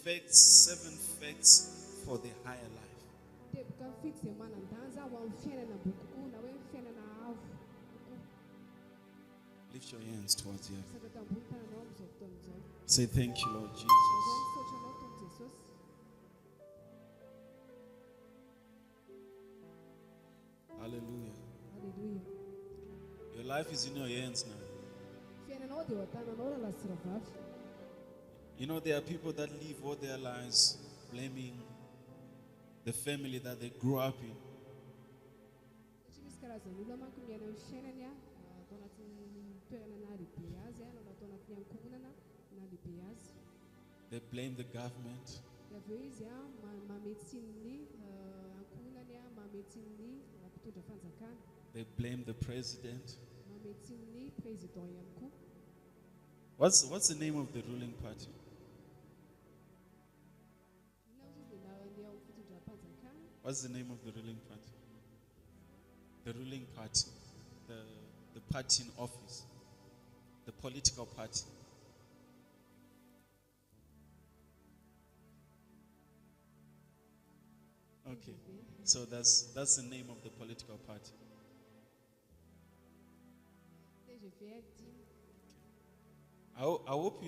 facts, 7 facts for the higher life. Lift your hands towards heaven. Say, thank you, Lord Jesus. Hallelujah. Your life is in your hands now. You know, there are people that live all their lives blaming the family that they grew up in. They blame the government. They blame the president. What's the name of the ruling party? What's the name of the ruling party? The ruling party. The party in office. The political party. Okay. So that's the name of the political party. I hope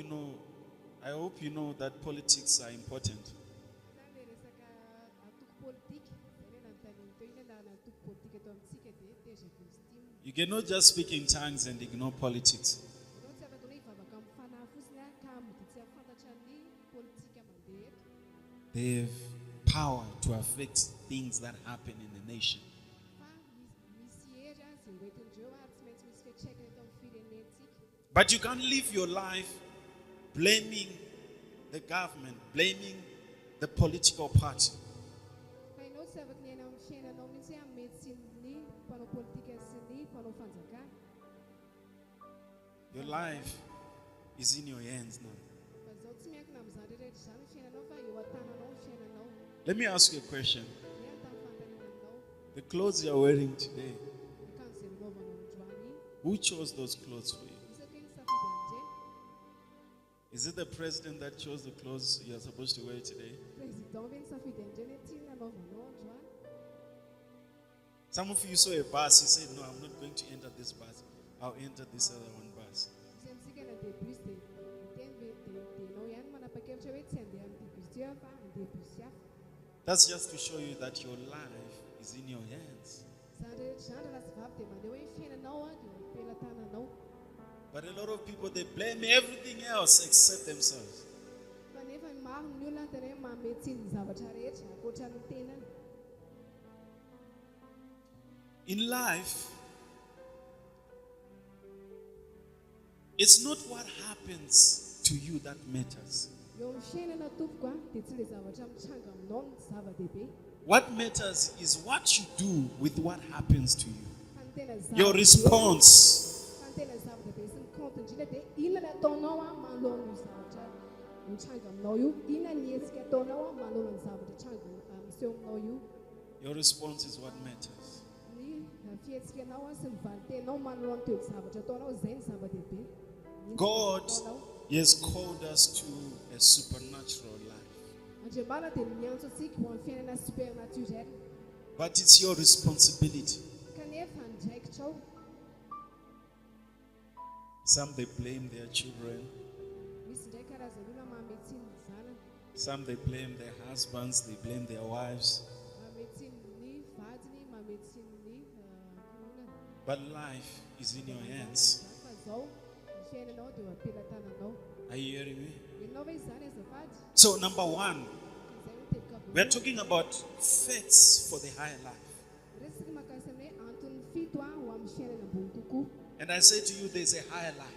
you know that politics are important. You cannot just speak in tongues and ignore politics. They have power to affect things that happen in the nation. But you can't live your life blaming the government, blaming the political party. Your life is in your hands now. Let me ask you a question. The clothes you're wearing today, who chose those clothes for you? Is it the president that chose the clothes you're supposed to wear today? Some of you saw a bus, you said, no, I'm not going to enter this bus. I'll enter this other one bus. That's just to show you that your life is in your hands. But a lot of people, they blame everything else except themselves. In life, it's not what happens to you that matters. What matters is what you do with what happens to you. Your response. Your response is what matters. God has called us to a supernatural life. But it's your responsibility. Some they blame their children. Some they blame their husbands, they blame their wives. But life is in your hands. Are you hearing me? So number one, we are talking about faiths for the higher life. And I say to you, there's a higher life.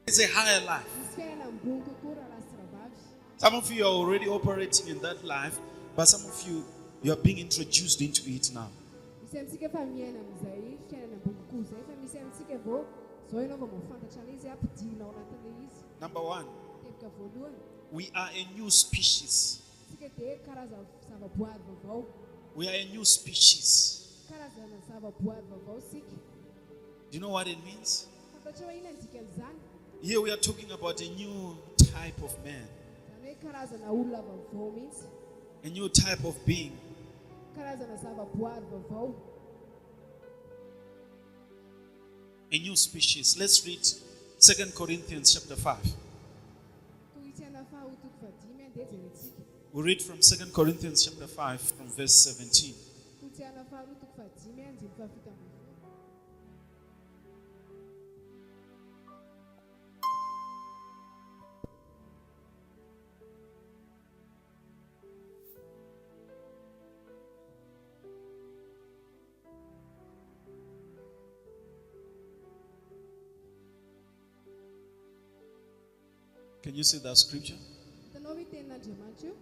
There's a higher life. Some of you are already operating in that life, but some of you are being introduced into it now. Number one, we are a new species. We are a new species. Do you know what it means? Fantatrao inona ny dikan'izany? Here we are talking about a new type of man, Izany hoe karazana olona vaovao mihitsy, a new type of being. karazana zava-boary vaovao, A new species. Let's read 2 Corinthians chapter 5. toy tsy ana fahotoko vadimy andeha jerentsika. We read from 2 Corinthians chapter 5 from verse 17. Toy tsy ana faharotoko vadimy andiny fahafito ambin'ny folo. Can you see that scripture? Hitanao hoe tenin'Andriamanitra io?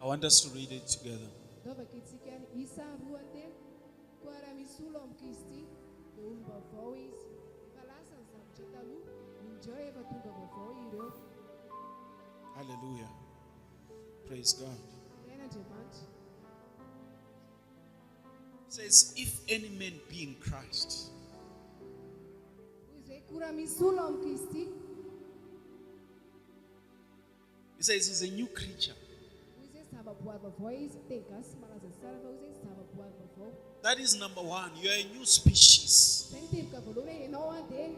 I want us to read it together. Daovaka itsika ny isa roa antelo. Koa raha misy olo amin'ny Kristy dia olo-baovao izy. Efa lasa ny zavatra taloha, indreo efa tonga vaovao ireo. Hallelujah. Praise God. Tenin'Andriamanitra. It says, if any man be in Christ, Hoy izy hoe koa raha misy olo amin'ny Kristy, it says he's a new creature. hoy izy hoe zava-boary vaovao izy, teny gasy malaza tsara fa hoy izy hoe zava-boary vaovao. That is number one. You are a new species. Izay ny teboka voalohany hoe ianao dia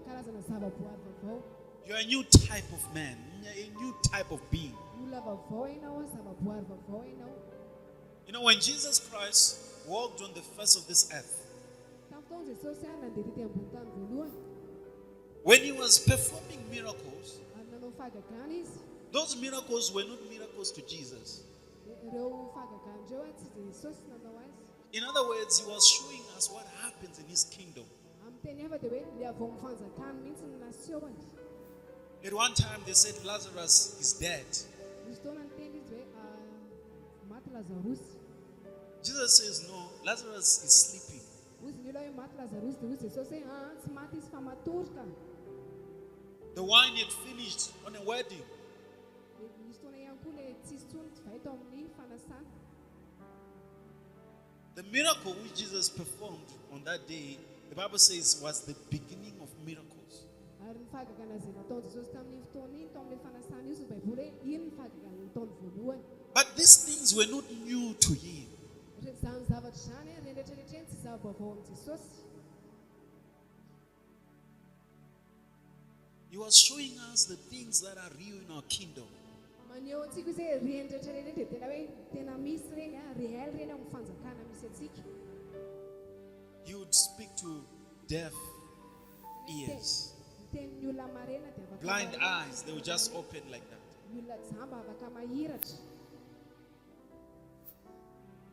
karazana zava-boary vaovao. You are a new type of man, a new type of being. Olona vaovao ianao, zava-boary vaovao ianao. You know, when Jesus Christ walked on the face of this earth, Tamin'ny fotoana Jesosy nandeha tety ambony tany voalohany, when he was performing miracles, ary nanao fahagagana izy. those miracles were not miracles to Jesus. Ireo fahagagana ireo tsy dia Jesosy nanao azy. In other words, he was showing us what happens in his kingdom. Amin'ny teny hafa dia hoe le avy ao amin'ny fanjakana mihitsy no nasehony. At one time, they said Lazarus is dead. Misy fotoana ny teny izy hoe maty Lazarosy. Jesus says, no, Lazarus is sleeping. Hoy izy ny olona hoe maty Lazarosy dia hoy Jesosy hoe tsy maty izy fa matorika. The wine had finished on a wedding. Dia misy fotoana ihany koa le tsisy tsony tsy vaito amin'ny fanasana. The miracle which Jesus performed on that day, the Bible says, was the beginning of miracles. Ary ny fahagagana izay nataony Jesosy tamin'ny fotoana iny, tamin'ilay fanasana io, sy ny Baiboly hoe iny ny fahagagana nataony voalohany. But these things were not new to him. Izany zavatra izany rehetrarehetra eny tsy zava-baovao amin'ny Jesosy. He was showing us the things that are real in our kingdom. Maneho antsika izy hoe reny rehetrarehetra dia tena hoe tena misy reny, réel reny amin'ny fanjakana misy atsika. He would speak to deaf ears, Mitenin'ny olona marena dia afaka blind mahiratra. eyes, they would just open like that. Ny olona jamba afaka mahiratra.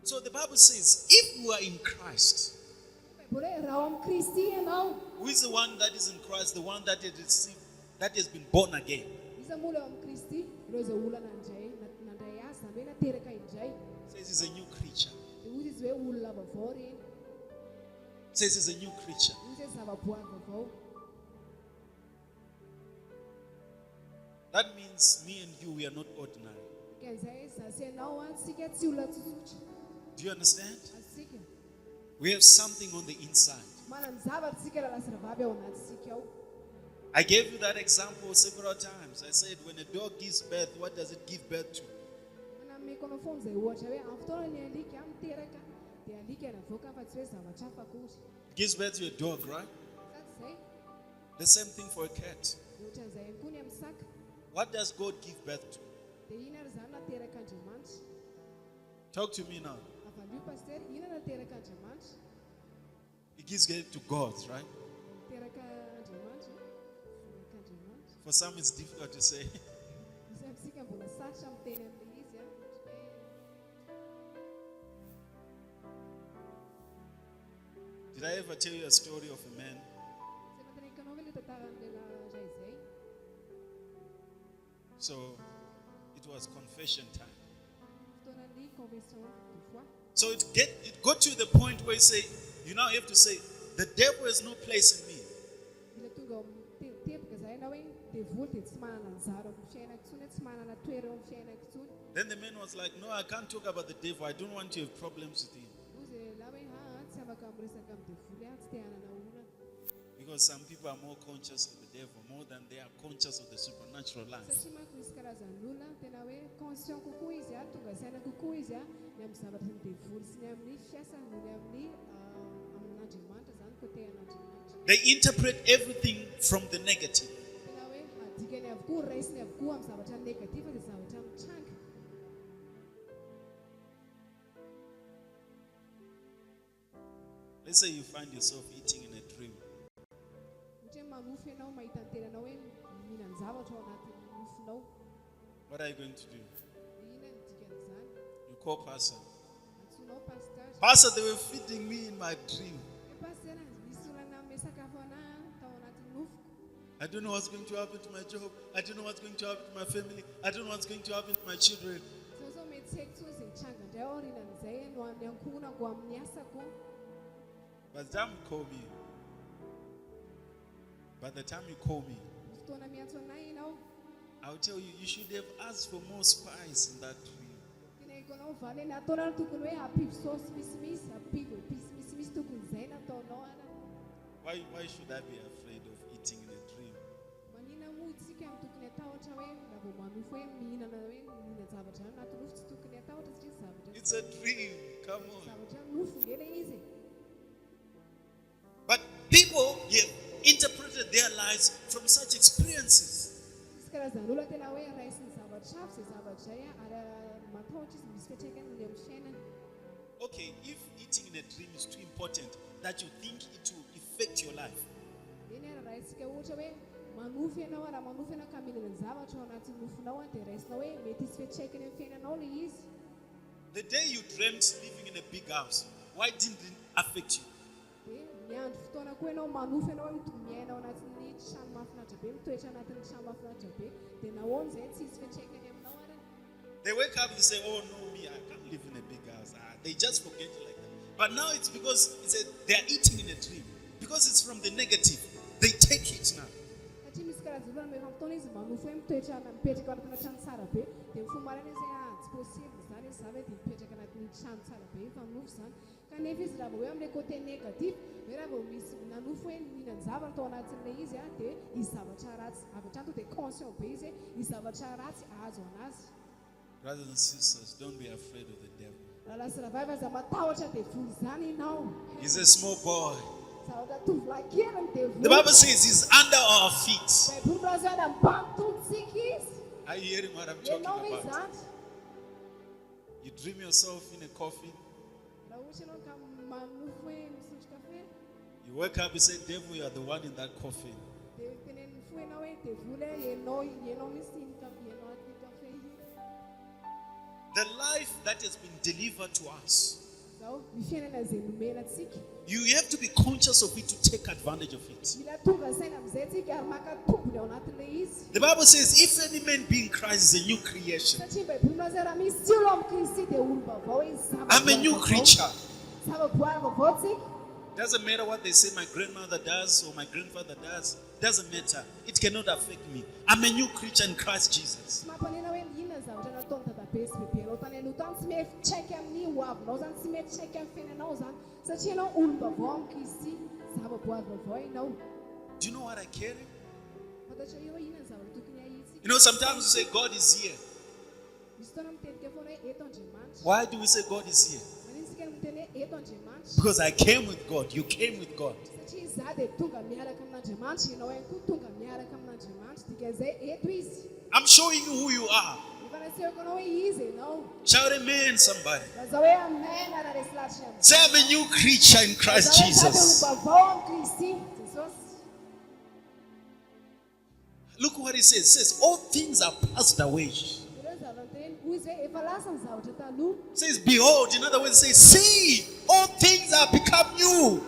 So the Bible says, if we are in Christ, Baiboly hoe raha ao amin'ny Kristy ianao, who is the one that is in Christ, the one that has received, that has been born again? iza moa ilay ao amin'ny Kristy, ireo izay olona nandray azy, izany hoe nateraka indray. Says he's a new creature. Dia hoy izy hoe olona vaovao reny. Says he's a new creature. Hoy izy hoe zava-boary vaovao. That means me and you, we are not ordinary. Dikan'izay izaho sy ianao tsika tsy olona tsotsotra. Do you understand? Asika We have something on the inside. manana zavatra tsika raha lasirabavy ao anatisika ao. I gave you that example several times. I said, when a dog gives birth, what does it give birth to? Manameko anao foana izay ohatra hoe amin'ny fotoana ny alika miteraka dia alika navoaka fa tsy hoe zavatra hafa akory. It gives birth to a dog, right? Sady izay The same thing for a cat. ohatran'izay ihany koa ny amin'ny saka. What does God give birth to? Dia ina ary izany nateraka Andriamanitra? Talk to me now. Avalio pastery, ina nateraka Andriamanitra? It gives birth to God, right? Nateraka Andriamanitra? Nateraka Andriamanitra? For some, it's difficult to say. Misy amintsika mbola sarotra miteny amin'ilay izy a. Did I ever tell you a story of a man? Izay natanenkanao ve ilay tantaran'ilay ray izay? So, it was confession time. Fotoanan'ny convention de foi. So it got to the point where you now have to say, the devil has no place in me. Ilay tonga ao amin'ny teboka izay na hoe devoly dia tsy manana anjara amin'ny fiainako intsony, tsy manana toerana amin'ny fiainako intsony. Then the man was like, no, I can't talk about the devil. I don't want to have problems with him. Hoy izay lahy hoe tsy afaka miresaka amin'ny devoly tsy te hanana olona. Because some people are more conscious of the devil more than they are conscious of the supernatural life. Satria manko misy karazan'olona tena hoe conscient kokoa izy tonga saina kokoa izy ny amin'ny zavatra ny devoly sy ny amin'ny fiasany ny amin'ny amin'Andriamanitra zany kote an'Andriamanitra. They interpret everything from the negative. Tena hoe adikany avokoa raisiny avokoa amin'ny zavatra negativa dia zavatra mitranga. Let's say you find yourself eating in a dream. Manofy ianao mahita ny tenanao hoe mihinan zavatra ao anatin'ny nofinao. What are you going to do? Inona ny dikan'izany? You call pastor. Antsoinao pastor. Pastor, they were feeding me in my dream. Pastor, misy olona nanome sakafo anahy tao anatin'ny nofoko. I don't know what's going to happen to my job. I don't know what's going to happen to my family. I don't know what's going to happen to my children. So mety tsy haiko tsony izay mitranga indray ao aorinan'izay no amin'ny ankohonako amin'ny asako. By the time you call me, Fotoana miantso anahy ianao. I'll tell you, you should have asked for more spice in that dream. Tinaiko anao valy nataonao no tokony hoe hampivy saosy misimisy, hampivy episy misimisy tokony izay nataonao ana. Why should I be afraid of eating in a dream? Manina moa isika amin'ny tokony atahotra hoe raha vao manofo hoe mihinana hoe mihinana zavatra anaty nofo tsy tokony atahotra satria zavatra. It's a dream. Come on. Zavatra nofo ngele izy. But people have interpreted their lives from such experiences. Karazan'olona tena hoe raisiny zavatra hafa izay zavatra izay ary matahotra izy misy fiantraikany ny amin'ny fiainana. Okay, if eating in a dream is too important that you think it will affect your life. Eny raha isika ohatra hoe manofy ianao raha manofy ianao ka mihinana ny zavatra ao anatin'ny nofinao dia raisinao hoe mety hisy fiantraikany amin'ny fiainanao ilay izy. The day you dreamt living in a big house, why didn't it affect you? Miandro fotoana koa ianao manofy ianao hoe miaina ao anatin'ny trano mahafinaritra be mitoetra anatin'ny trano mahafinaritra be dia nahoana izay tsy hisy fiantraikany aminao ara. They wake up and say, oh no, me, I can't live in a big house. They just forget it like that. But now it's because they are eating in a dream. Because it's from the negative. They take it now. Satria misy karazan'olona rehefa fotoana izy manofy hoe mitoetra mipetraka ao anatina trano tsara be dia mifomarana izy tsy possible zany izy zany hoe dia mipetraka anatin'ny trano tsara be fa manofy zany. Kanefa izy raha vao hoe amin'ilay côté négatif hoe raha vao misy nanofo hoe mihinana zavatra tao anatin'ilay izy dia izy zavatra ratsy avy hatrany dia conscient be izy izy zavatra ratsy azo anazy. Brothers and sisters, don't be afraid of the devil. Raha sy rahavavy aza matahotra devoly zany ianao. He's a small boy. Zavatra tovolahy kely ny devoly. The Bible says he's under our feet. Baiboly milaza hoe ambany tongotsika izy. Are you hearing what I'm talking Ianao izy about? zany. You dream yourself in a coffin. Raha ohatra ianao ka manofo hoe misotro kafe. You wake up and say, devil, you are the one in that coffin. Dia teneniny fo ianao hoe devoly ianao misy iny kafe ianao aty kafe iny. The life that has been delivered to us, Zao ny fiainana izay nomenantsika. you have to be conscious of it to take advantage of it. Mila tonga saina amin'izay tsika ary maka tombony ao anatin'ilay izy. The Bible says, if any man be in Christ, is a new creation. Satria baiboly milaza raha misy olo amin'ny Kristy dia olombavao izy. I'm a new creature. Zava-boary vaovao tsika. Doesn't matter what they say my grandmother does or my grandfather does. Doesn't matter. It cannot affect me. I'm a new creature in Christ Jesus. Mampanena hoe inona ny zavatra nataony dadabe sy bebenao tany aloha tany tsy mety traika amin'ny hoavinao zany tsy mety traika amin'ny fiainanao zany satria ianao olombavao amin'ny Kristy zava-boary vaovao ianao. Do you know what I carry? Fantatra io hoe inona ny zavatra tokony ahitsika. You know, sometimes we say God is here. Misy fotoana mitetika foana hoe eto Andriamanitra. Why do we say God is here? Manintsika no miteny hoe eto Andriamanitra. Because I came with God. You came with God. Satria izaho dia tonga miaraka amin'Andriamanitra ianao ihany koa tonga miaraka amin'Andriamanitra dikan'izay eto izy. I'm showing you who you are. Efa nasehoko anao hoe izy ianao. Shout amen, somebody. Laza hoe amen ara resy lavitra amin'izay. Say I'm a new creature in Christ Jesus. Olombavao amin'ny Kristy Jesosy. Look what it says. It says, all things are passed away. It says, behold. In other words, it says, see, all things are become new.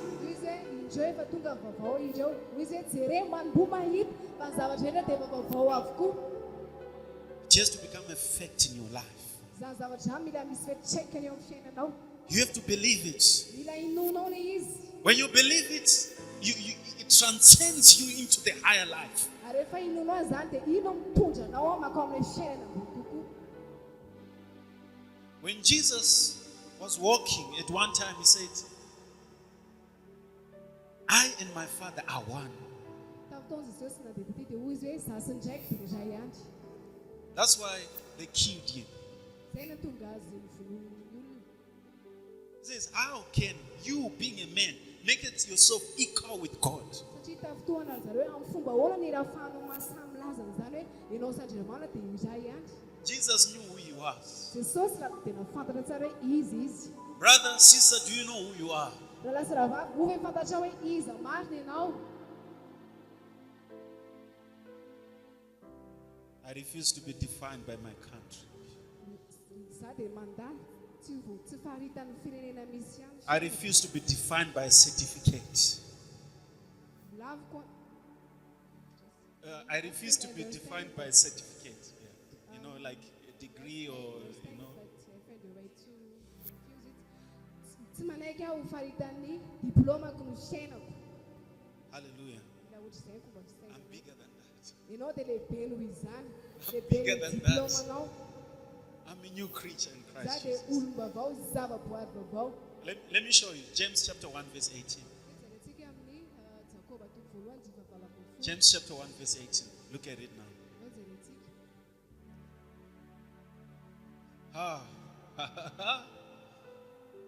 It has to become a fact in your life. You have to believe it. When you believe it, it transcends you into the higher life. When Jesus was walking, at one time he said, I and my Father are one. That's why they killed him. He says, how can you, being a man, make it yourself equal with God? Jesus knew who he was. Brother, sister, do you know who you are? I refuse to be defined by my country. I refuse to be defined by a certificate. I refuse to be defined by a certificate. Yeah. You know, like a degree or, you know. Hallelujah. I'm bigger than that. I'm bigger than that. I'm a new creature in Christ Jesus. Let me show you. James chapter 1 verse 18. James chapter 1 verse 18. Look at it now.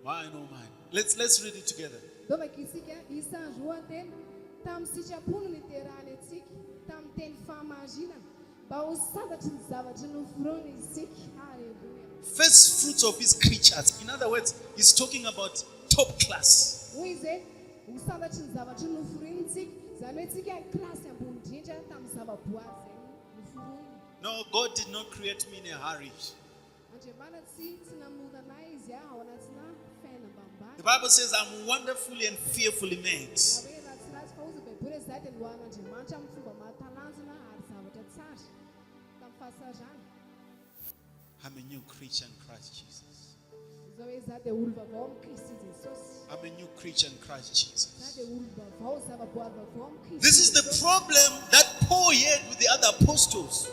Mine, oh mine. Let's read it together. First fruits of his creatures. In other words, he's talking about top class. No, God did not create me in a hurry. The Bible says I'm wonderfully and fearfully made. I'm a new creature in Christ Jesus. I'm a new creature in Christ Jesus. This is the problem that Paul had with the other apostles.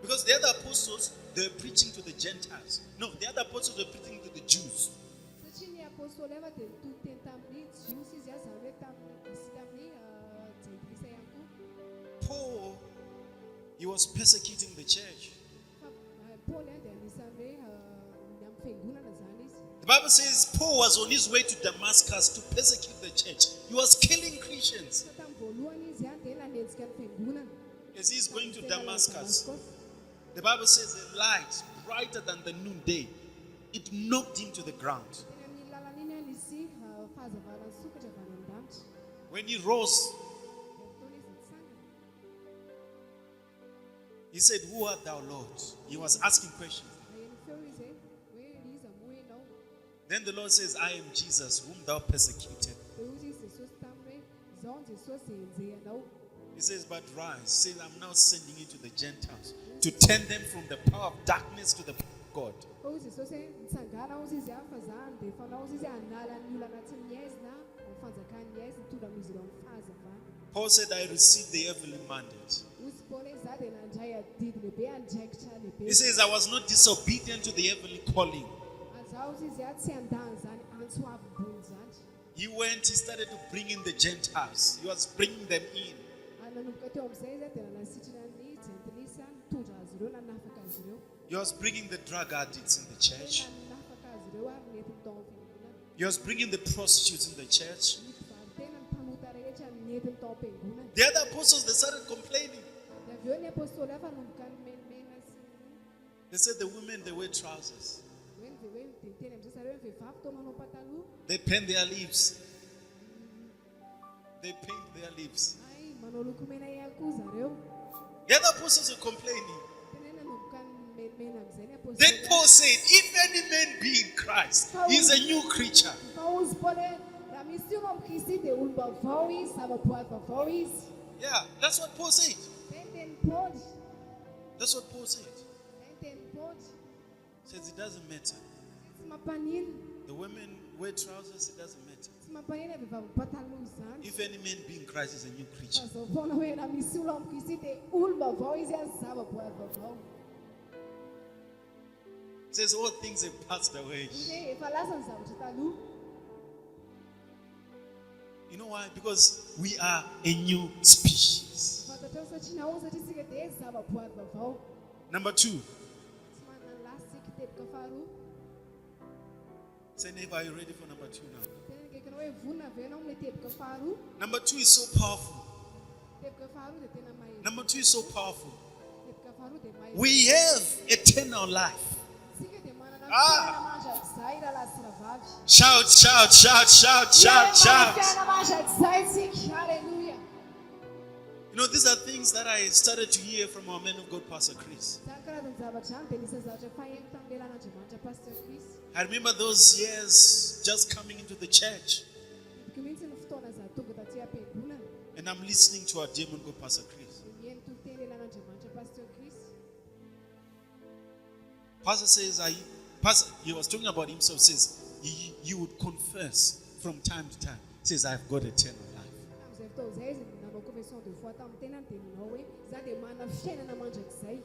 Because the other apostles, they were preaching to the Gentiles. No, the other apostles were preaching to the Jews. Paul, he was persecuting the church. The Bible says Paul was on his way to Damascus to persecute the church. He was killing Christians. As he's going to Damascus, the Bible says a light brighter than the noonday, it knocked him to the ground. When he rose, he said, "Who art thou, Lord?" He was asking questions. Then the Lord says, "I am Jesus, whom thou persecuted." He says, "But rise, say, I'm now sending you to the Gentiles to turn them from the power of darkness to the power of God." Paul said, "I received the heavenly mandate." He says, "I was not disobedient to the heavenly calling." He went, he started to bring in the Gentiles. He was bringing them in. He was bringing the drug addicts in the church. He was bringing the prostitutes in the church. The other apostles, they started complaining. They said the women, they wear trousers. They paint their lips. They paint their lips. The other apostles were complaining. Then Paul said, "If any man be in Christ, he is a new creature." Yeah, that's what Paul said. That's what Paul said. He says it doesn't matter. The women wear trousers, it doesn't matter. If any man be in Christ, he is a new creature. It says all things have passed away. You know why? Because we are a new species. Fantatrao satria nahoana satria isika dia zava-boary vaovao. Number 2. Tsy manana ny lasy isika teboka faharoa. Say, neighbor, are you ready for number 2 now? Tena nikaikanao hoe vonona avy ianao amin'ilay teboka faharoa. Number 2 is so powerful. Teboka faharoa dia tena mahitsy. Number 2 is so powerful. Teboka faharoa dia mahitsy. We have eternal life. Isika dia manana fiainana mandrakizay raha lahy sy raha vavy. Shout, shout, shout, shout, shout, shout. Fiainana mandrakizay isika. Hallelujah. You know, these are things that I started to hear from our man of God, Pastor Chris. Zany karazany zavatra any dia nisy zavatra fahaino tamin'ny lelan'Andriamanitra Pastor Chris. I remember those years just coming into the church, Midiko mihitsy ny fotoana za tonga taty am-piangonana. and I'm listening to our dear man of God, Pastor Chris. Dia mihaino toloteny lelan'Andriamanitra Pastor Chris. Pastor says, he was talking about himself, says, he would confess from time to time. Says, I've got eternal life. Tamin'izay fotoana izay izy nanao confession de foi tamin'ny tenany dia nanao hoe za dia manana fiainana mandrakizay.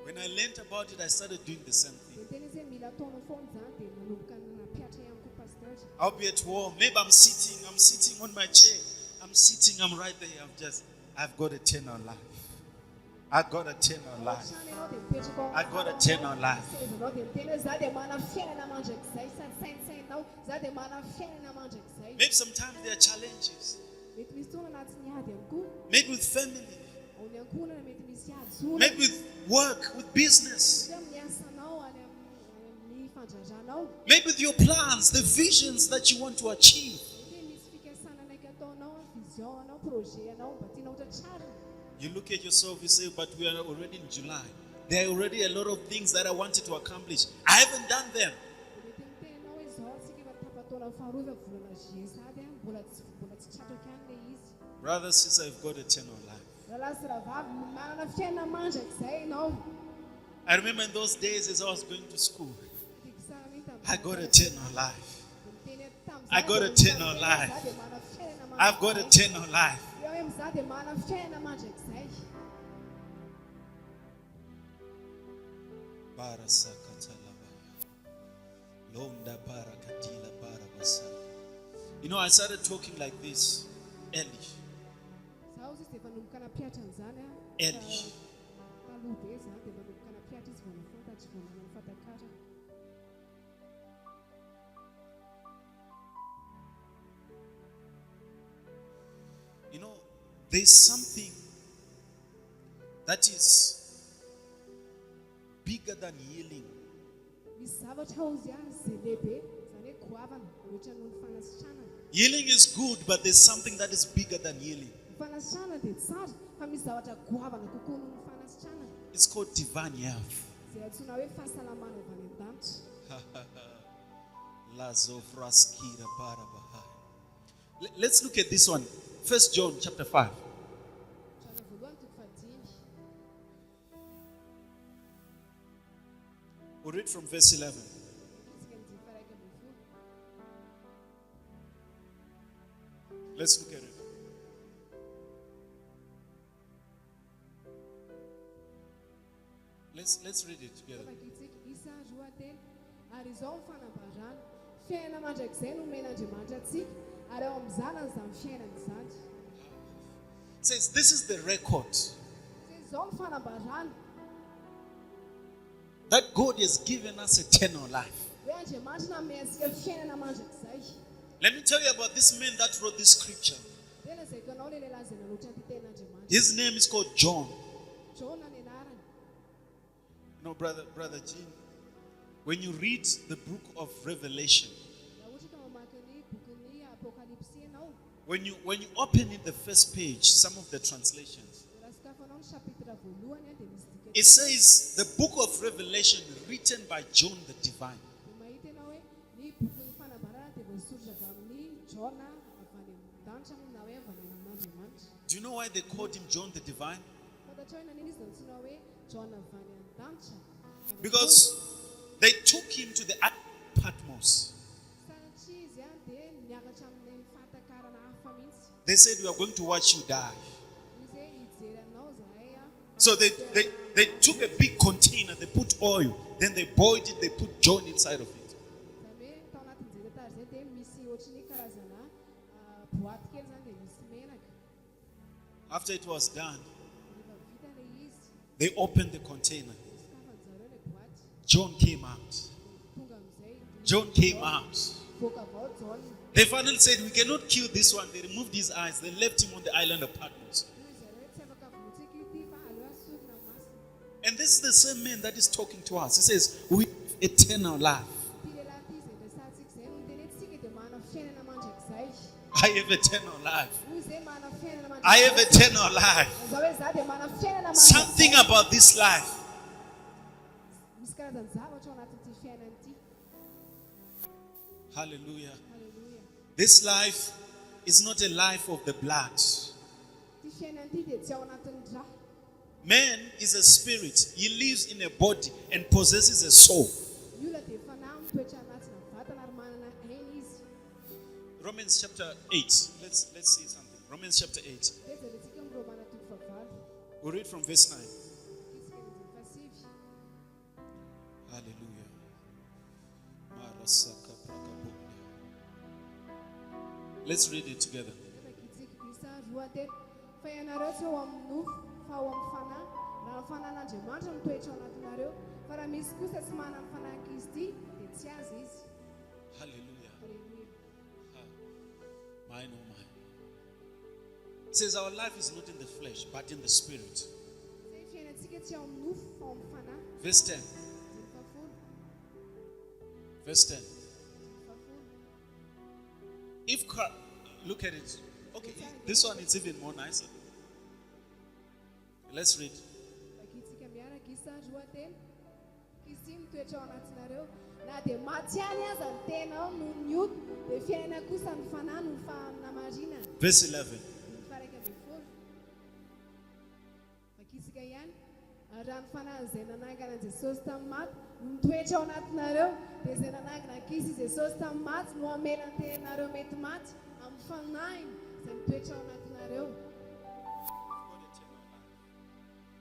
When I learned about it, I started doing the same thing. Dia tena izy hoe mila ataonao foana zany dia nanomboka nampiatra ihany koa pasteur. I'll be at war. Maybe I'm sitting on my chair. I'm right there. I've got eternal life. I got eternal life. Trano ianao dia mipetraka ao I got eternal life. sezanao dia miteny hoe za dia manana fiainana mandrakizay sady sainsainao za dia manana fiainana mandrakizay. Maybe sometimes there are challenges. Mety misy taona anatin'ny ady ihany koa. Maybe with family. Ao ny ankonana mety misy ady zona. Maybe with work, with business. Mety amin'ny asanao any amin'ny fandraranao. Maybe with your plans, the visions that you want to achieve. Mety misy fikasana anaiky ataonao, vision anao, projet anao mba tianao ho tratrarina. You look at yourself, you say, but we are already in July. There are already a lot of things that I wanted to accomplish. I haven't done them. Mety mitenao hoe zao tsika efa tapataona faharoa volana juillet sady mbola tsy tratraka ihany ilay izy. Brother, sister, I've got eternal life. Rahalahy sy rahavavy manana fiainana mandrakizay ianao. I remember in those days as I was going to school, Tiako sara mihitsy tamin'izay. I got eternal life. Dia miteny tamin'izay I got dia eternal miteny life. za dia manana fiainana I've got mandrakizay. eternal life. Io hoe za dia manana fiainana mandrakizay. You know, I started talking like this early. Zaho izy dia efa nomboka nampiatra an'izany a. Early. Taloha be za dia efa nomboka nampiatra izy vao nafantatra vao nanao fantakara. You know, there's something that is bigger than healing. Misy zavatra ao izy a izay lehibe, izany hoe goavana ohatra noho ny fanasitranana. Healing is good, but there's something that is bigger than healing. Ny fanasitranana dia tsara, fa misy zavatra goavana kokoa noho ny fanasitranana. It's called divine health. Izay antsoina hoe fahasalamana avy any an-danitra. Lazofraskira parabahai. Let's look at this one. 1 John chapter 5. Trano voalohany toko fahadimy. We'll read from verse 11. Isika ny jifa raika ambin'ny folo. Let's look at it. Let's read it together. Fakitsika isa roa telo. Ary izao ny fanambarana. Fiainana mandrakizay no omen'Andriamanitra antsika, ary ao amin'ny zanany izany fiainana izany. It says, this is the record Izao ny fanambarana that God has given us eternal life. hoe Andriamanitra nanome antsika fiainana mandrakizay. Let me tell you about this man that wrote this scripture. Tena zay kanao ilay lehilahy izay nanoatra ny teten'Andriamanitra. His name is called John. Jona ny anarany. You know, brother Jean, when you read the book of Revelation, Raha ohatra ka mamaky ny bokin'ny Apokalipsy ianao, when you open in the first page, some of the translations, raha sokafanao ny chapitre voalohany a dia misy dika it says the book of Revelation written by John the Divine. dia mahita ianao hoe ny bokin'ny fanambarana dia voasoratra avy amin'ny Jona avy any an-danitra na hoe avy any amin'Andriamanitra. Do you know why they called him John the Divine? Fantatra hoe nanino izy dia antsoina hoe Jona avy any an-danitra. Because they took him to the Patmos. Satria izy a dia niakatra amin'ny fahatakarana hafa mihitsy. They said, we are going to watch you die. Izy hoe hijery anao zahay a. So they took a big container, they put oil, then they boiled it, they put John inside of it. Izany hoe tao anatin'izay tary izay dia misy ohatry ny karazana boaty kely zany After it was done, rehefa vita ilay izy, they opened the container. sokafan'zareo ilay boaty, John came out. tonga amin'izay John came out. voaka avao John. They finally said, we cannot kill this one. They removed his eyes. They left him on the island of Patmos. Noho zareo tsy afaka votsika ity fa aleo asokina masina. And this is the same man that is talking to us. He says, we have eternal life. Ity lehilahy ity izay resahantsika izay no miteny antsika dia manana fiainana mandrakizay. I have eternal life. Hoy izay manana fiainana I have mandrakizay. eternal life. Izao hoe za dia manana fiainana Something mandrakizay. about this life. Misy karazany zavatra ao anatin'ity fiainana ity. Hallelujah. Haleloia. This life is not a life of the blood. Ity fiainana ity dia tsy ao anatin'ny dra. Man is a spirit. He lives in a body and possesses a soul. Ny olona dia fanahy mitoetra anatina vatana ary manana aina izy. Romans chapter 8. Let's see something. Romans chapter 8. Dia zarentsika amin'ny Romana toko fahavalo. We'll read from verse 9. Isika ny fasivy. Hallelujah. Let's read it together. Makitsika isa roa teny. Fa ianareo tsy ao amin'ny nofo fa ao amin'ny fanahy. Raha ny fanahin'Andriamanitra mitoetra ao anatinareo. Fa raha misy kosa tsy manana ny fanahik'izy ity dia tsy azy izy. Hallelujah. Haleloia. Mine, oh mine. It says our life is not in the flesh, but in the spirit. Izay fiainantsika tsy ao amin'ny nofo fa ao amin'ny fanahy. Verse 10. Dimy fafolo. Verse 10. Dimy fafolo. If look at it. Okay, this one is even more nicer. Let's read. Makitsika miaraka isa roa teny. Izy mitoetra ao anatinareo. Na dia maty any aza ny tenao noho ny ioto, dia fiainana kosa ny fanahy noho ny fahamarinana. Verse 11. Faraika ambin'ny folo. Makitsika ihany. Ary raha ny fanahy izay nanangana an'i Jesosy tamin'ny maty no mitoetra ao anatinareo, dia izay nanangana ankizy Jesosy tamin'ny maty no hamela ny tenanareo mety maty amin'ny fanahiny izay mitoetra ao anatinareo.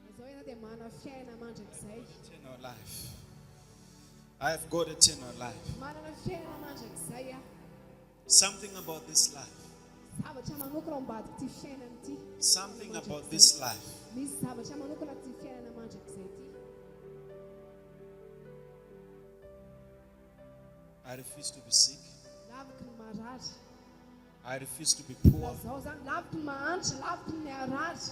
Izao ianao dia manana fiainana mandrakizay. Eternal life. I have got eternal life. Manana fiainana mandrakizay aho. Something about this life. Zavatra manokana ao ambadika ity fiainana ity. Something about this life. Misy zavatra manokana ity fiainana mandrakizay ity. I refuse to be sick. Lavaka ny marary. I refuse to be poor. Lazao zany lavaka ny mahantra, lavaka ny miarary.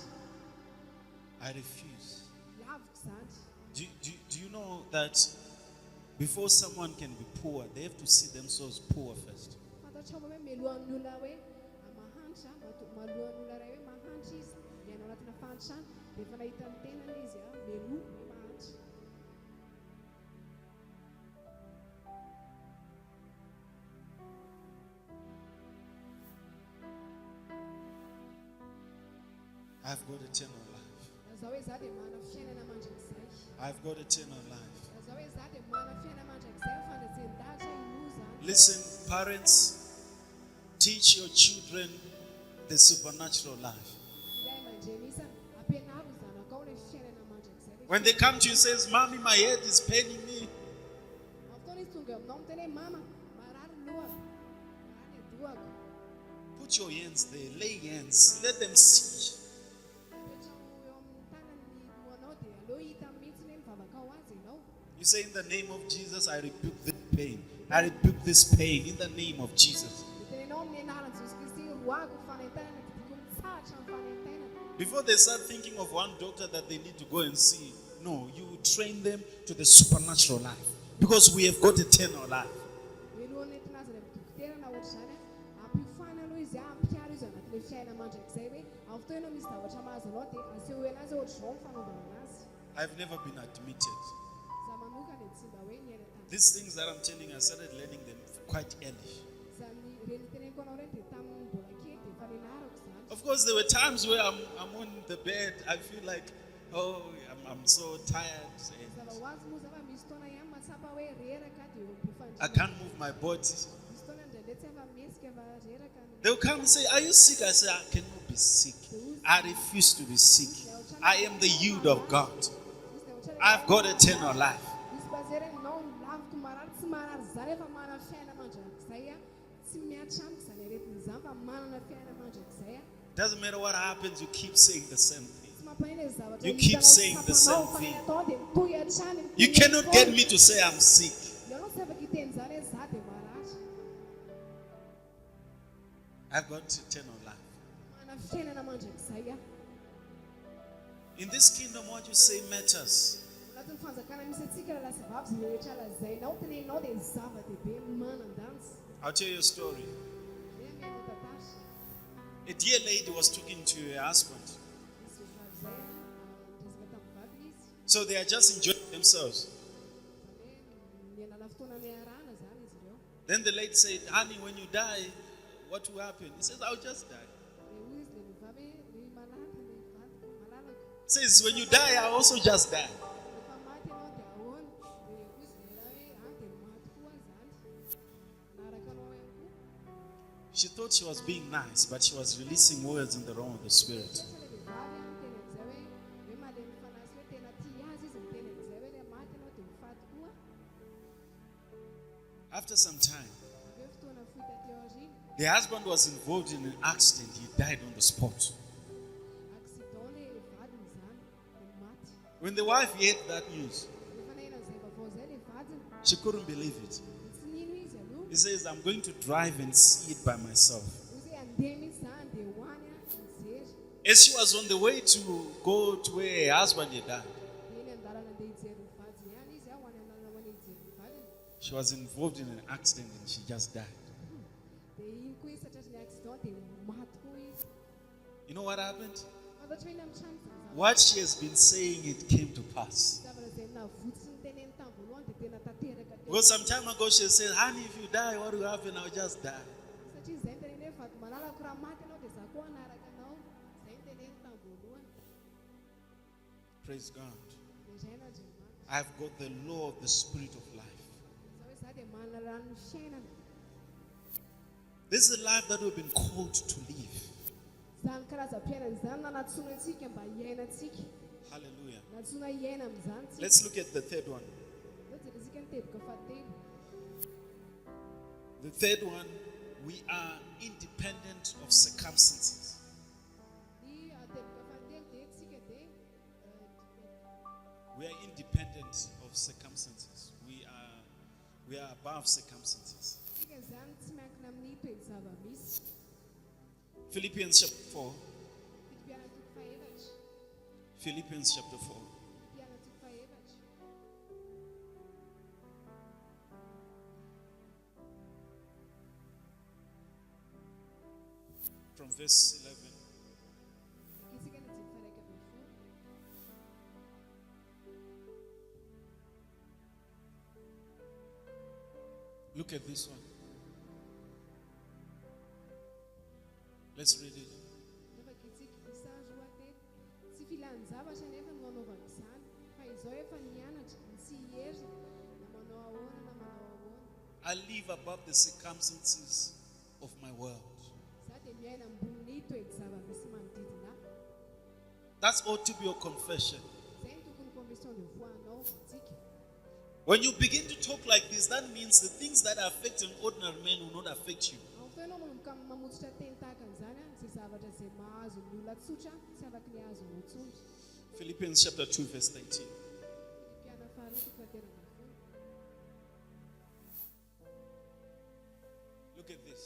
I refuse. Lavaka zany. Do you know that before someone can be poor, they have to see themselves poor first? Fantatrao hoe mialohan'ny olona hoe mahantra, maalohan'ny olona iray hoe mahantra izy, miaina ao anatina fahantrana, dia efa nahita ny tenany izy mialoha hoe mahantra. I've got eternal life. Lazao hoe za dia manana fiainana mandrakizay. I've got eternal life. Lazao hoe za dia manana fiainana mandrakizay ny fandatsen-dahatra ino zany. Listen, parents, teach your children the supernatural life. Ilay aman-dreny isany ampianaro ny zanakao ilay fiainana mandrakizay. When they come to you and says, Mommy, my head is paining me. Amin'ny fotoana izy tonga aminao miteny hoe mama, marary ny lohako, marary ny adohako. Put your hands there, lay hands, let them see. Apetrao eo amin'ny tanany lohanao dia aleo hita mihitsy hoe mivavaka ao azy ianao. You say, in the name of Jesus, I rebuke this pain. I rebuke this pain in the name of Jesus. Dia tenenao amin'ny anaran'i Jesosy Kristy roako ny fanaintainana didiko mitsahatra amin'ny fanaintainana. Before they start thinking of one doctor that they need to go and see, no, you train them to the supernatural life. Because we have got eternal life. Mialohan'ny entina azy ilay dokotera na ohatra izany ampifana aloha izy ampiaro izy anatin'ilay fiainana mandrakizay hoe amin'ny fotoana misy zavatra mahazo anao dia aseho anazy ohatra izao ny fanaovana anazy. I've never been admitted. Za manokana tsy mba hoe niaina tamin'izay. These things that I'm telling you, I started learning them quite early. Zany ireny teneniko anao ireny dia tamin'ny mbola kely dia efa nianarako izany. Of course, there were times where I'm on the bed, I feel like, oh, I'm so tired. And Zava ho azy moa zava misy fotoana ihany mahatsapa hoe reraka dia eo I am-pifandriana. can't move my body. Misy fotoana indraindray tsy afa mesika fa reraka ny They'll come and say, are you sick? I say, I cannot be sick. I refuse to be sick. I am the youth of God. Misy dia ohatrany I've got eternal life. misy bazera ianao laviko marary tsy marary zany efa manana fiainana mandrakizay a tsy miatra amiko izany aretin'izany fa manana fiainana mandrakizay a. Doesn't matter what happens, you keep saying the same thing. Tsy mampanina ny zavatra You keep hitanao saying the sapanao, same fa thing. ny atao dia mitohy hatrany, You mitohy cannot foana. get me to say I'm sick. Ianao tsy afaka hiteny izany hoe za dia maratra. I've got eternal life. Mana fiainana mandrakizay aho. In this kingdom, what you say matters. Anatin'ny fanjakana misy antsika raha sy vavy izay rehetra lazainao, teneninao dia zava-dehibe manan-danja. I'll tell you a story. Dia mihaino tantara. A dear lady was talking to her husband. Misy vehivavy izay miresaka tamin'ny vaviny izy. So they are just enjoying themselves. Izany hoe miainana fotoana miarahana izany izy ireo. Then the lady said, honey, when you die, what will happen? He says, I'll just die. Dia hoy izy ilay vehivavy hoe malaka ilay vadiko malalaka. Says, when you die, I'll also just die. Rehefa maty ianao dia ahoana? Dia hoy izy ilay raha hoe dia maty koa zany. Manaraka anao ihany koa. She thought she was being nice, but she was releasing words in the realm of the spirit. Rehetra ilay vehivavy miteny an'izay hoe malemy fanahy hoe tena tia azy izy miteny an'izay hoe ilay maty ianao dia mifaty koa. After some time, Avy eo fotoana fohy taty aoriana. the husband was involved in an accident. He died on the spot. Accident ilay vadiny izany dia maty. When the wife heard that news, Rehefa naheno an'izay vaovao izay ilay vadiny, she couldn't believe it. tsy nino izy aloha. He says, I'm going to drive and see it by myself. Hoy izy hoe andeha mihitsy izany dia hoany mijery. As she was on the way to go to where her husband had died, Dia eny an-dalana andeha hijery ny vadiny ihany izy hoany an-dalana ho any hijery ny vadiny. she was involved in an accident and she just died. Dia iny koa izy satria ny accident dia maty koa izy. You know what happened? Fantatra hoe amin'ny trano izany zavatra. What she has been saying, it came to pass. Zavatra izay nahavotsy ny teneny tamin'ny voalohany dia tena tanteraka teo. Because some time ago she said, honey, if you die, what will happen? I'll just die. Satria izay ny teneny hoe vady malalako raha maty ianao dia za koa hanaraka anao. Izay ny teneny tamin'ny voalohany. Praise God. Dia izay n'Andriamanitra. I've got the law of the spirit of life. Izao hoe za dia manana ranon'ny fiainana. This is the life that we've been called to live. Izany karazam-piainana izany na natsoina antsika mba hiainantsika. Hallelujah. Natsoina hiaina amin'izany tsika. Let's look at the third one. Zao jerisika ny teboka fahatelo. The third one, we are independent of circumstances. Ny teboka fahatelo dia tsika dia We are independent of circumstances. We are above circumstances. tsika izany tsy miankina amin'ny toe-java-misy. Philippians chapter 4. Filipiana toko fahaefatra. Philippians chapter 4. Filipiana toko fahaefatra. From verse 11. Isika ny jiny faraika ambin'ny folo. Look at this one. Let's read it. Afaka itsika isazy roatelo. Tsy filany zavatra nefa no anaovako izany, fa izao efa nianatra ny tsy hihery na manao ahoana na manao ahoana. I live above the circumstances of my world. Za dia miaina ambony toe-java-misy manodidina ahy. That ought to be your confession. Izay ny tokony confession de foi anao antsika. When you begin to talk like this, that means the things that affect an ordinary man will not affect you. Amin'izao ianao manomboka mamotsitra teny tahaka an'izany izay zavatra izay mahazo ny olona tsotra tsy afaka ny azo ny tsondry. Philippians chapter 2 verse 13. Filipiana faharoa toko fahatelo ambin'ny folo. Look at this.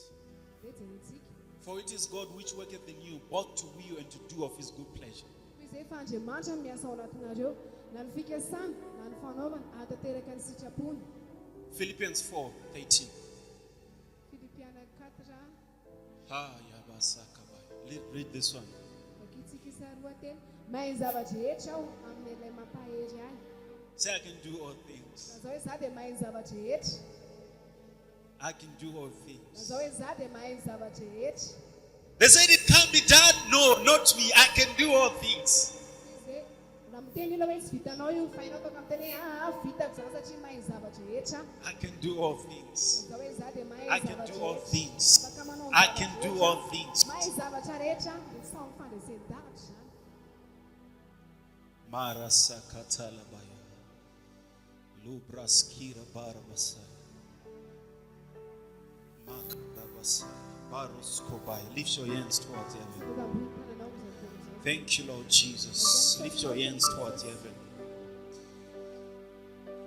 Dia jerentsika. For it is God which worketh in you both to will and to do of his good pleasure. Izay efa Andriamanitra miasa ao anatinareo na ny fikasana na ny fanaovana hatateraka ny sitrapony. Philippians 4:13. Filipiana 4. Read this one. Vakitsika isa roatelo. Mahay ny zavatra rehetra aho amin'ny ilay mampahery ahy. Say, I can do all things. Nazao hoe za dia mahay ny zavatra rehetra. I can do all things. Nazao hoe za dia mahay ny zavatra rehetra. They said it can't be done. No, not me. I can do all things. Izay raha miteny ilo hoe tsy vitanao io fa ianao toka miteny vitako zany satria mahay ny zavatra rehetra. I can do all things. Nazao hoe za dia mahay I ny can zavatra do all rehetra. things. Afaka manao ny I zavatra can do rehetra. all things. Mahay zavatra rehetra dia samy fandresен-davitra zany. Marasakatalabaya. Lubraskira barabasa. Makarabasa. Lift your hands towards heaven. Thank you, Lord Jesus. Lift your hands towards heaven.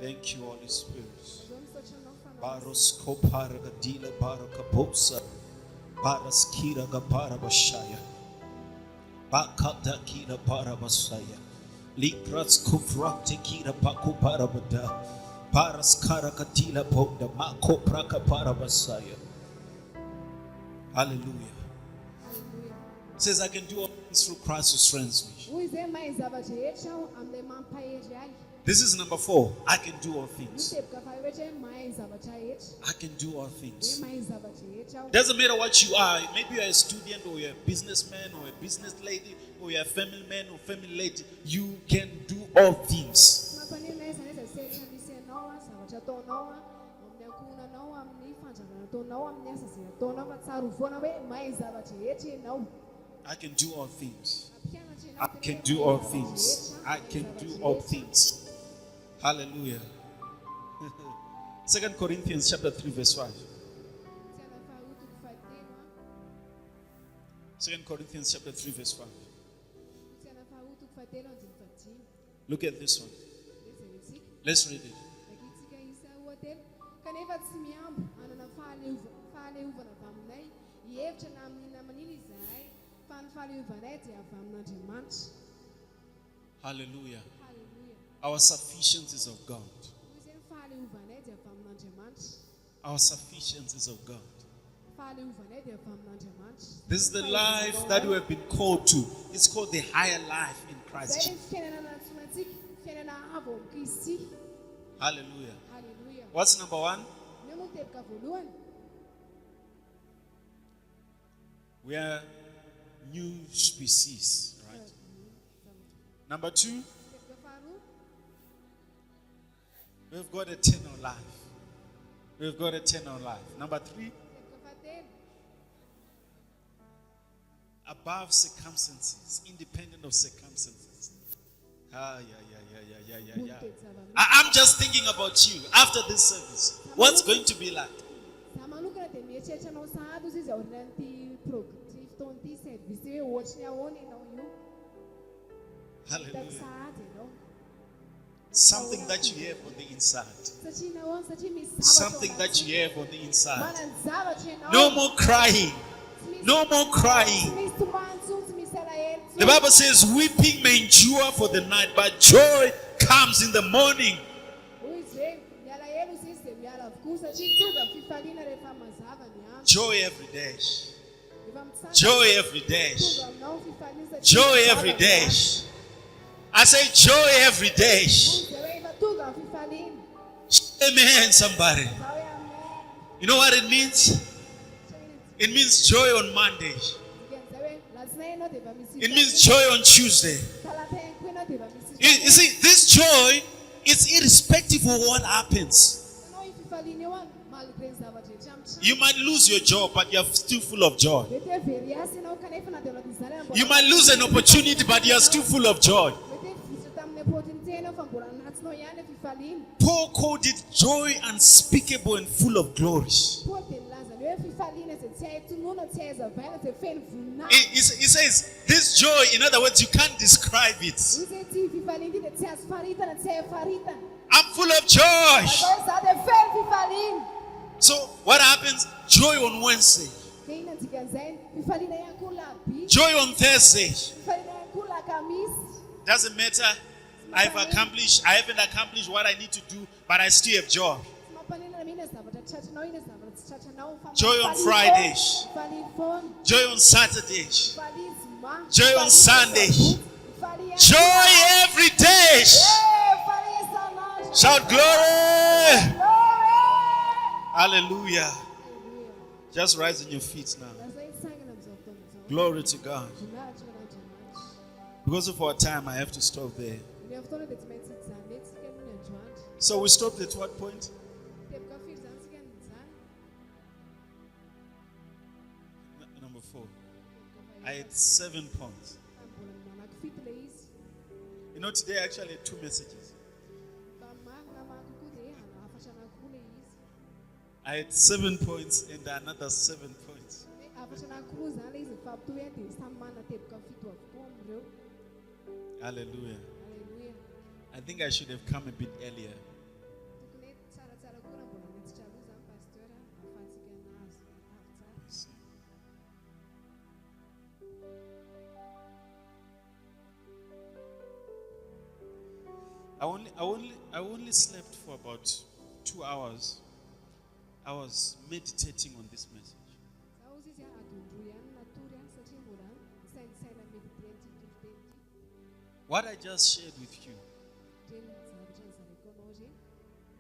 Thank you, Holy Spirit. Barosko paragadila barakaposa. Baraskira gaparabashaya. Bakata kira parabasaya. Likras kufrakte kira paku parabada. Baraskara katila ponda mako praka parabasaya. Hallelujah. It says, I can do all things through Christ who strengthens me. This is number 4. I can do all things. I can do all things. It doesn't matter what you are. Maybe you're a student, or you're a businessman, or a business lady, or you're a family man or family lady. You can do all things. I can do all things. I can do all things. I can do all things. Hallelujah. 2 Corinthians chapter 3 verse 5. 2 Corinthians chapter 3 verse 5. Look at this one. Let's read it. Hallelujah. Our sufficiency is of God. Our sufficiency is of God. This is the life that we have been called to. It's called the higher life in Christ Jesus. Hallelujah. What's number 1? We are new species, right? Number 2, we've got eternal life. We've got eternal life. Number 3, above circumstances, independent of circumstances. I'm just thinking about you after this service. What's going to be like? Hallelujah. Something that you have on the inside. Something that you have on the inside. No more crying. No more crying. The Bible says weeping may endure for the night, but joy comes in the morning. Joy every day. Joy every day. Joy every day. I say joy every day. Amen, somebody. You know what it means? It means joy on Monday. It means joy on Tuesday. You see, this joy is irrespective of what happens. You might lose your job, but you're still full of joy. You might lose an opportunity, but you're still full of joy. Paul called it joy unspeakable and full of glory. He says, this joy, in other words, you can't describe it. I'm full of joy. So what happens? Joy on Wednesday. Joy on Thursday. Doesn't matter. I haven't accomplished what I need to do, but I still have joy. Joy on Friday. Joy on Saturday. Joy on Sunday. Joy every day. Shout glory. Hallelujah. Just rise on your feet now. Glory to God. Because of our time, I have to stop there. So we stopped at what point? Number 4. I had 7 points. You know, today I actually had 2 messages. I had 7 points and another 7 points. Hallelujah. I think I should have come a bit earlier. I only slept for about 2 hours. I was meditating on this message. What I just shared with you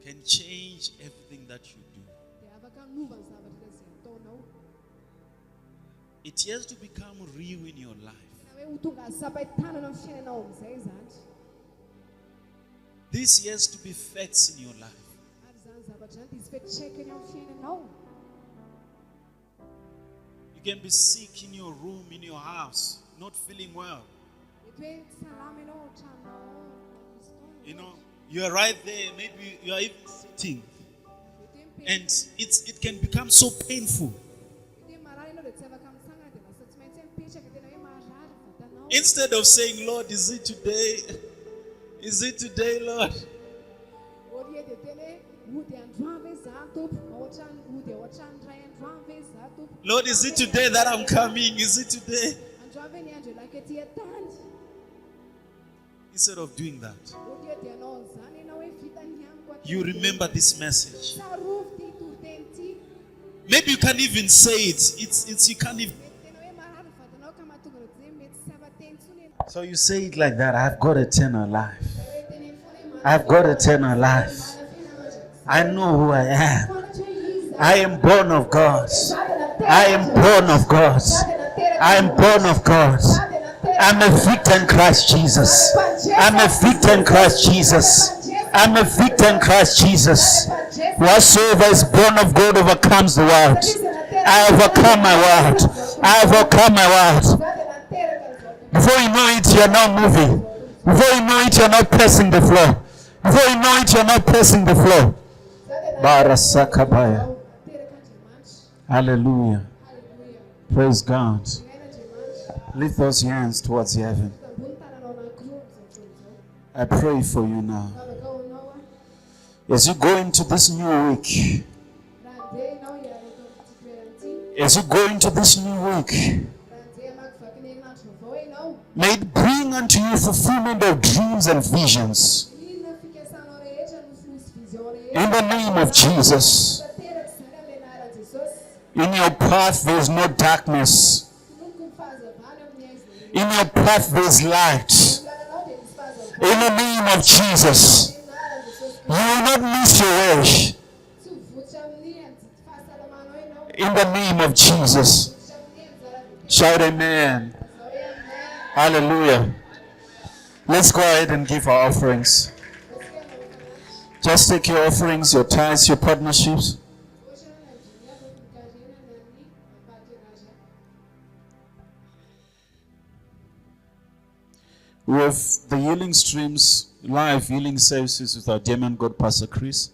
can change everything that you do. It has to become real in your life. This has to be facts in your life. You can be sick in your room, in your house, not feeling well. You know, you are right there, maybe you are even sitting, and it can become so painful. Instead of saying, Lord, is it today? Is it today, Lord? Lord, is it today that I'm coming? Is it today? Instead of doing that, you remember this message. Maybe you can't even say it. It's you can't even. So you say it like that. I've got eternal life. I've got eternal life. I know who I am. I am born of God. I am born of God. I am born of God. I'm a victor in Christ Jesus. I'm a victor in Christ Jesus. I'm a victor in Christ Jesus. Whatsoever is born of God overcomes the world. I overcome my world. I overcome my world. Before you know it, you're now moving. Before you know it, you're not pressing the floor. Before you know it, you're not pressing the floor. Barasakabaya. Hallelujah. Praise God. Lift those hands towards heaven. I pray for you now. As you go into this new week, as you go into this new week, may it bring unto you fulfillment of dreams and visions. In the name of Jesus. In your path there is no darkness. In your path there is light. In the name of Jesus. You will not miss your way. In the name of Jesus. Shout amen. Hallelujah. Let's go ahead and give our offerings. Just take your offerings, your tithes, your partnerships. We have the healing streams, live healing services with our dear man God, Pastor Chris.